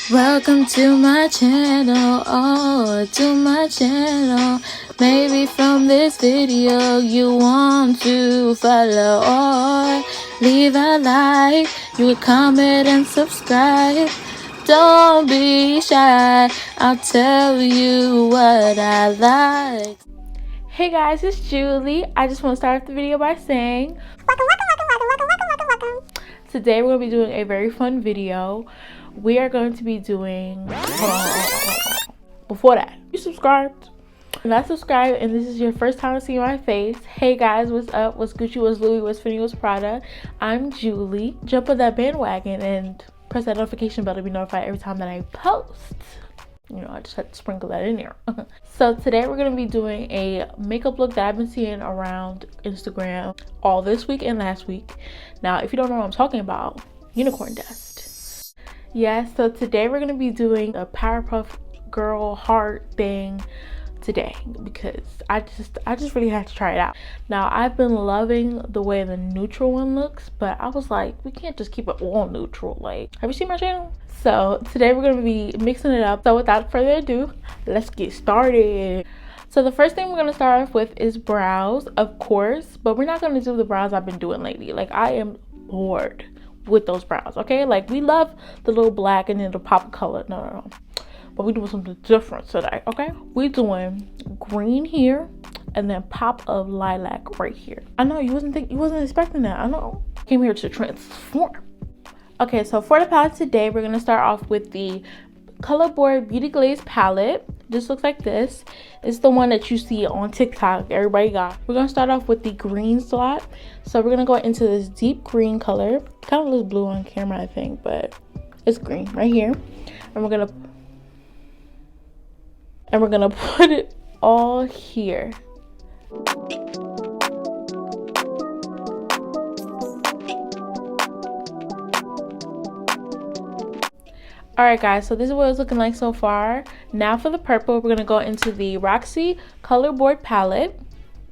Welcome to my channel, to my channel. Maybe from this video you want to follow or leave a like, you would comment and subscribe. Don't be shy, I'll tell you what I like. Hey guys, it's Julie. I just want to start the video by saying welcome. Today we're going to be doing a very fun video. We are going to be doing, before that, you subscribed? If not subscribed and this is your first time seeing my face, hey guys, what's up? What's Gucci, what's Louis, what's Fendi, what's Prada? I'm Julie. Jump on that bandwagon and press that notification bell to be notified every time that I post. You know, I just had to sprinkle that in there. So today we're going to be doing a makeup look that I've been seeing around Instagram all this week and last week. Now, if you don't know what I'm talking about, unicorn dust. Yeah, so today we're going to be doing a Powerpuff girl heart thing today because I just really had to try it out. Now, I've been loving the way the neutral one looks, but I was like, we can't just keep it all neutral. Like, have you seen my channel? So today we're going to be mixing it up. So without further ado, let's get started. So the first thing we're going to start off with is brows, of course, but we're not going to do the brows I've been doing lately. Like, I am bored with those brows, okay? Like, we love the little black and then the pop of color. No. But we're doing something different today, okay? We're doing green here and then pop of lilac right here. I know you wasn't expecting that. I know. Came here to transform. Okay, so for the palette today, we're gonna start off with the Colorboard Beauty Glaze palette. Just looks like this. It's the one that you see on TikTok. Everybody got. We're gonna start off with the green slot. So we're gonna go into this deep green color. Kind of looks blue on camera, I think, but it's green right here. And we're gonna put it all here. Alright guys, so this is what it's looking like so far. Now for the purple, we're going to go into the Roxy Colorboard palette.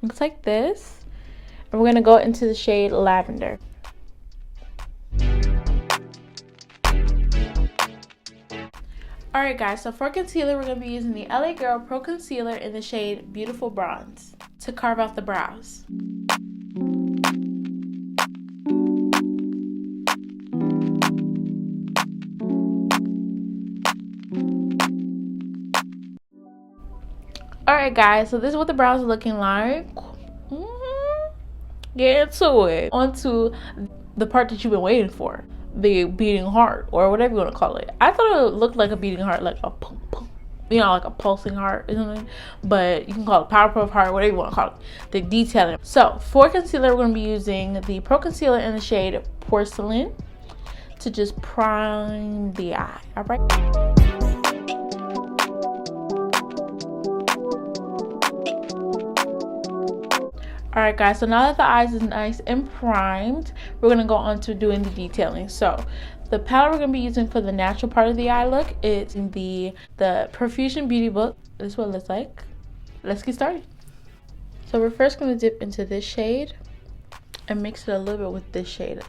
Looks like this. And we're going to go into the shade Lavender. Alright guys, so for concealer, we're going to be using the LA Girl Pro Concealer in the shade Beautiful Bronze to carve out the brows. Alright guys, so this is what the brows are looking like. Get into it. Onto the part that you've been waiting for. The beating heart, or whatever you want to call it. I thought it looked like a beating heart, like a pum pum. You know, like a pulsing heart or something. But you can call it Powerpuff heart, whatever you want to call it. The detailing. So, for concealer, we're going to be using the Pro Concealer in the shade Porcelain to just prime the eye. Alright? Alright guys, so now that the eyes is nice and primed, we're going to go on to doing the detailing. So, the palette we're going to be using for the natural part of the eye look is the Profusion Beauty Book. This is what it looks like. Let's get started. So we're first going to dip into this shade and mix it a little bit with this shade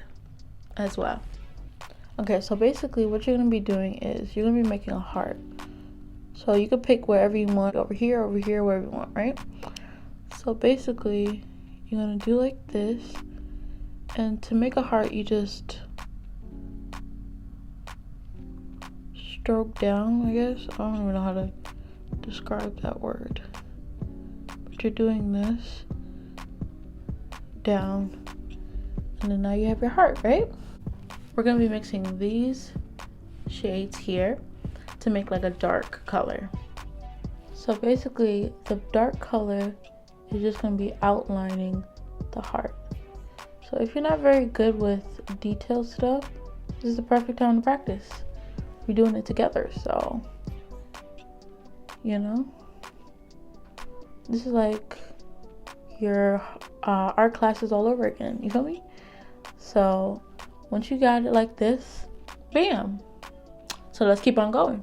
as well. Okay, so basically what you're going to be doing is you're going to be making a heart. So you can pick wherever you want, over here, wherever you want, right? So basically, you're going to do like this, and to make a heart, you just stroke down, I guess. I don't even know how to describe that word. But you're doing this down, and then now you have your heart, right? We're going to be mixing these shades here to make like a dark color. So basically, the dark color is just going to be outlining the heart. So if you're not very good with detailed stuff, this is the perfect time to practice. We're doing it together, so you know, this is like your art classes all over again. You feel me? So once you got it like this, bam. So let's keep on going.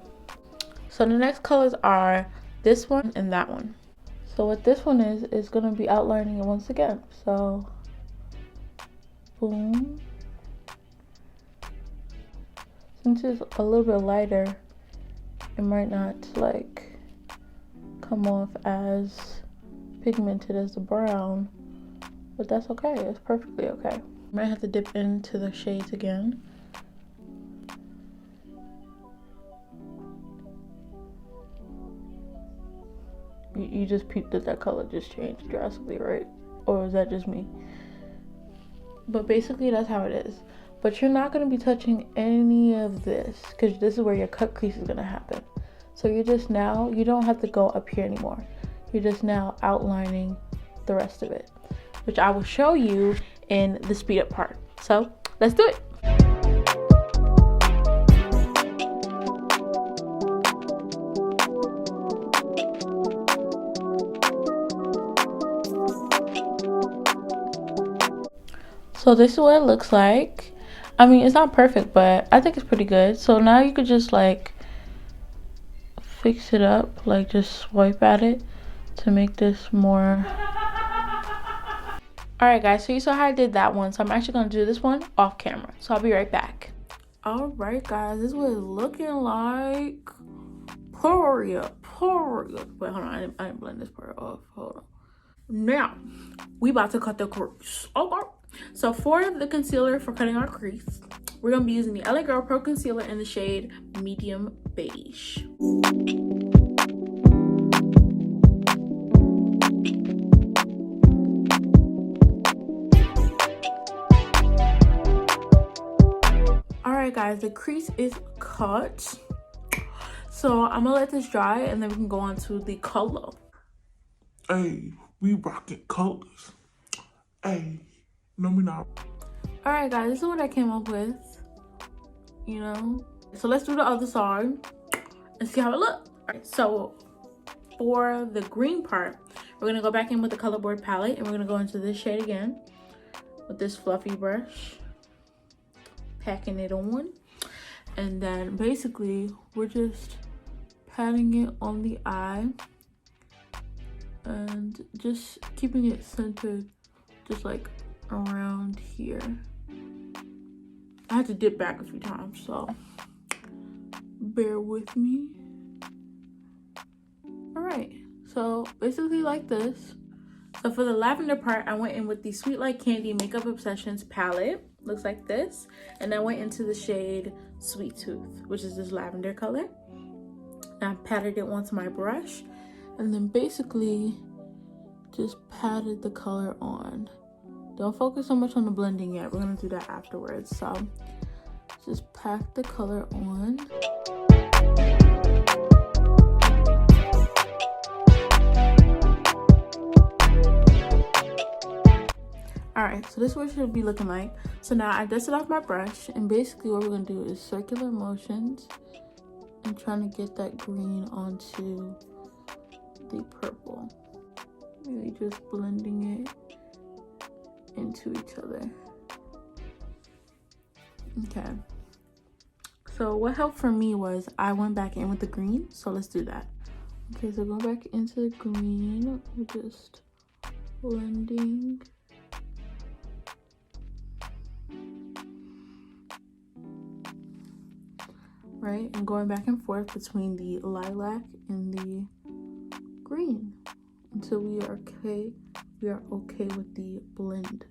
So the next colors are this one and that one. So what this one is going to be outlining it once again. So, boom. Since it's a little bit lighter, it might not like come off as pigmented as the brown, but that's okay. It's perfectly okay. I might have to dip into the shades again. You just peeped that color just changed drastically, right? Or is that just me? But basically that's how it is. But you're not going to be touching any of this because this is where your cut crease is going to happen. So you're just now, you don't have to go up here anymore. You're just now outlining the rest of it, which I will show you in the speed up part. So let's do it. So this is what it looks like. I mean, it's not perfect, but I think it's pretty good. So now you could just like fix it up, like just swipe at it to make this more. Alright guys, so you saw how I did that one. So I'm actually going to do this one off camera. So I'll be right back. Alright guys, this is what it's looking like. Hurry up. Wait, hold on. I didn't blend this part off. Hold on. Now, we about to cut the crease. Okay. So for the concealer for cutting our crease, we're going to be using the LA Girl Pro Concealer in the shade Medium Beige. Alright guys, the crease is cut. So I'm going to let this dry and then we can go on to the color. Hey, we rocking colors. Hey, no me not. Alright guys, this is what I came up with. You know? So let's do the other side and see how it looks. Alright, so for the green part, we're going to go back in with the color board palette and we're going to go into this shade again with this fluffy brush. Packing it on. And then basically, we're just patting it on the eye. And just keeping it centered just like around here. I had to dip back a few times, so bear with me. Alright, so basically like this. So for the lavender part, I went in with the Sweet Like Candy Makeup Obsessions palette. Looks like this. And I went into the shade Sweet Tooth, which is this lavender color. And I patted it onto my brush. And then basically just patted the color on. Don't focus so much on the blending yet. We're going to do that afterwards. So just pack the color on. Alright, so this is what it should be looking like. So now I dusted off my brush. And basically what we're going to do is circular motions. And trying to get that green onto the purple. Really just blending it into each other. Okay, so what helped for me was I went back in with the green, so let's do that. Okay, so go back into the green. We're just blending. Right, and going back and forth between the lilac and the green until we are okay with the blend.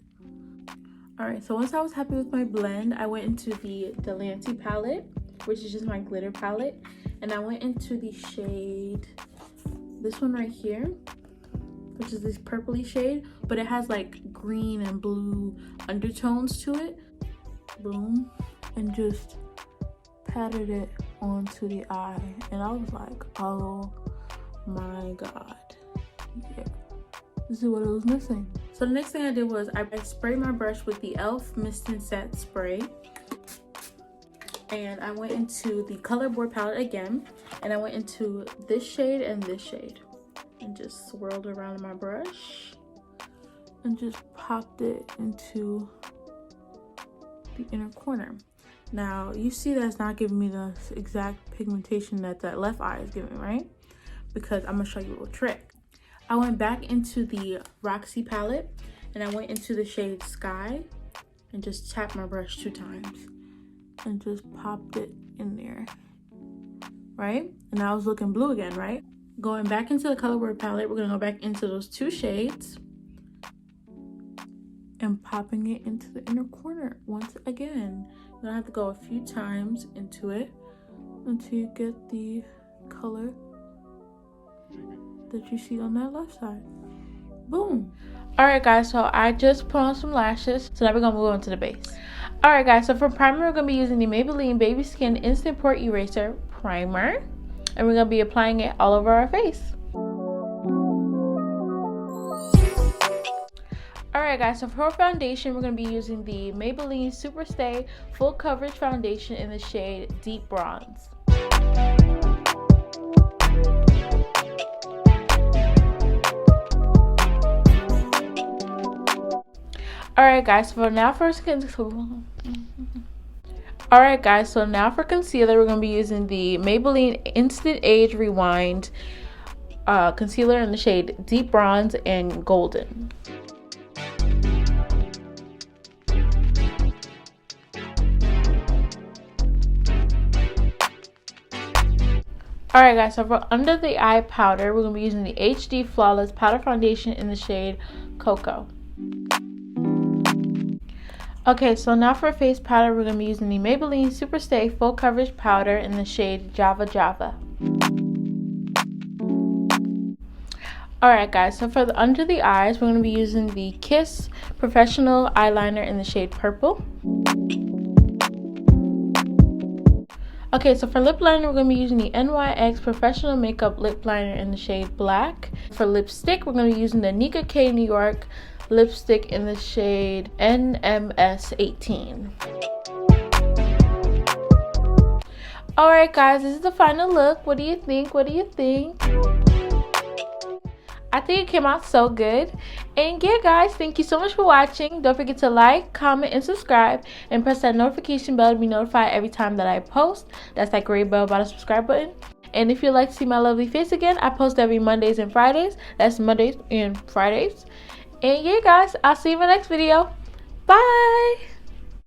All right, so once I was happy with my blend, I went into the Delancey palette, which is just my glitter palette, and I went into the shade, this one right here, which is this purpley shade, but it has like green and blue undertones to it. Boom, and just patted it onto the eye, and I was like, oh my god, yeah, this is what it was missing. So the next thing I did was I sprayed my brush with the e.l.f. Mist and Set spray, and I went into the color board palette again, and I went into this shade and this shade and just swirled around my brush and just popped it into the inner corner. Now you see that's not giving me the exact pigmentation that that left eye is giving, right? Because I'm gonna show you a little trick. I went back into the Roxy palette and I went into the shade Sky and just tapped my brush 2 times and just popped it in there right? And now it's looking blue again, right? Going back into the color word palette, we're gonna go back into those 2 shades and popping it into the inner corner once again. You're gonna have to go a few times into it until you get the color that you see on that left side. Boom. All right, guys, so I just put on some lashes, so now we're gonna move on to the base. All right, guys, so for primer, we're gonna be using the Maybelline Baby Skin Instant Pore Eraser Primer, and we're gonna be applying it all over our face. Alright guys, so for foundation, we're going to be using the Maybelline Super Stay Full Coverage Foundation in the shade Deep Bronze. Alright guys, so now for concealer, we're going to be using the Maybelline Instant Age Rewind concealer in the shade Deep Bronze and Golden. Alright guys, so for under the eye powder, we're going to be using the HD Flawless Powder Foundation in the shade Cocoa. Okay, so now for face powder, we're going to be using the Maybelline Super Stay Full Coverage Powder in the shade Java Java. Alright guys, so for the under the eyes, we're going to be using the Kiss Professional Eyeliner in the shade Purple. Okay, so for lip liner, we're going to be using the NYX Professional Makeup Lip Liner in the shade Black. For lipstick, we're going to be using the Nika K New York lipstick in the shade NMS 18. Alright guys, this is the final look. What do you think? What do you think? I think it came out so good. And yeah guys, thank you so much for watching. Don't forget to like, comment, and subscribe, and press that notification bell to be notified every time that I post. That's that gray bell by the subscribe button. And if you'd like to see my lovely face again, I post every Mondays and Fridays. That's Mondays and Fridays. And yeah guys, I'll see you in my next video. Bye!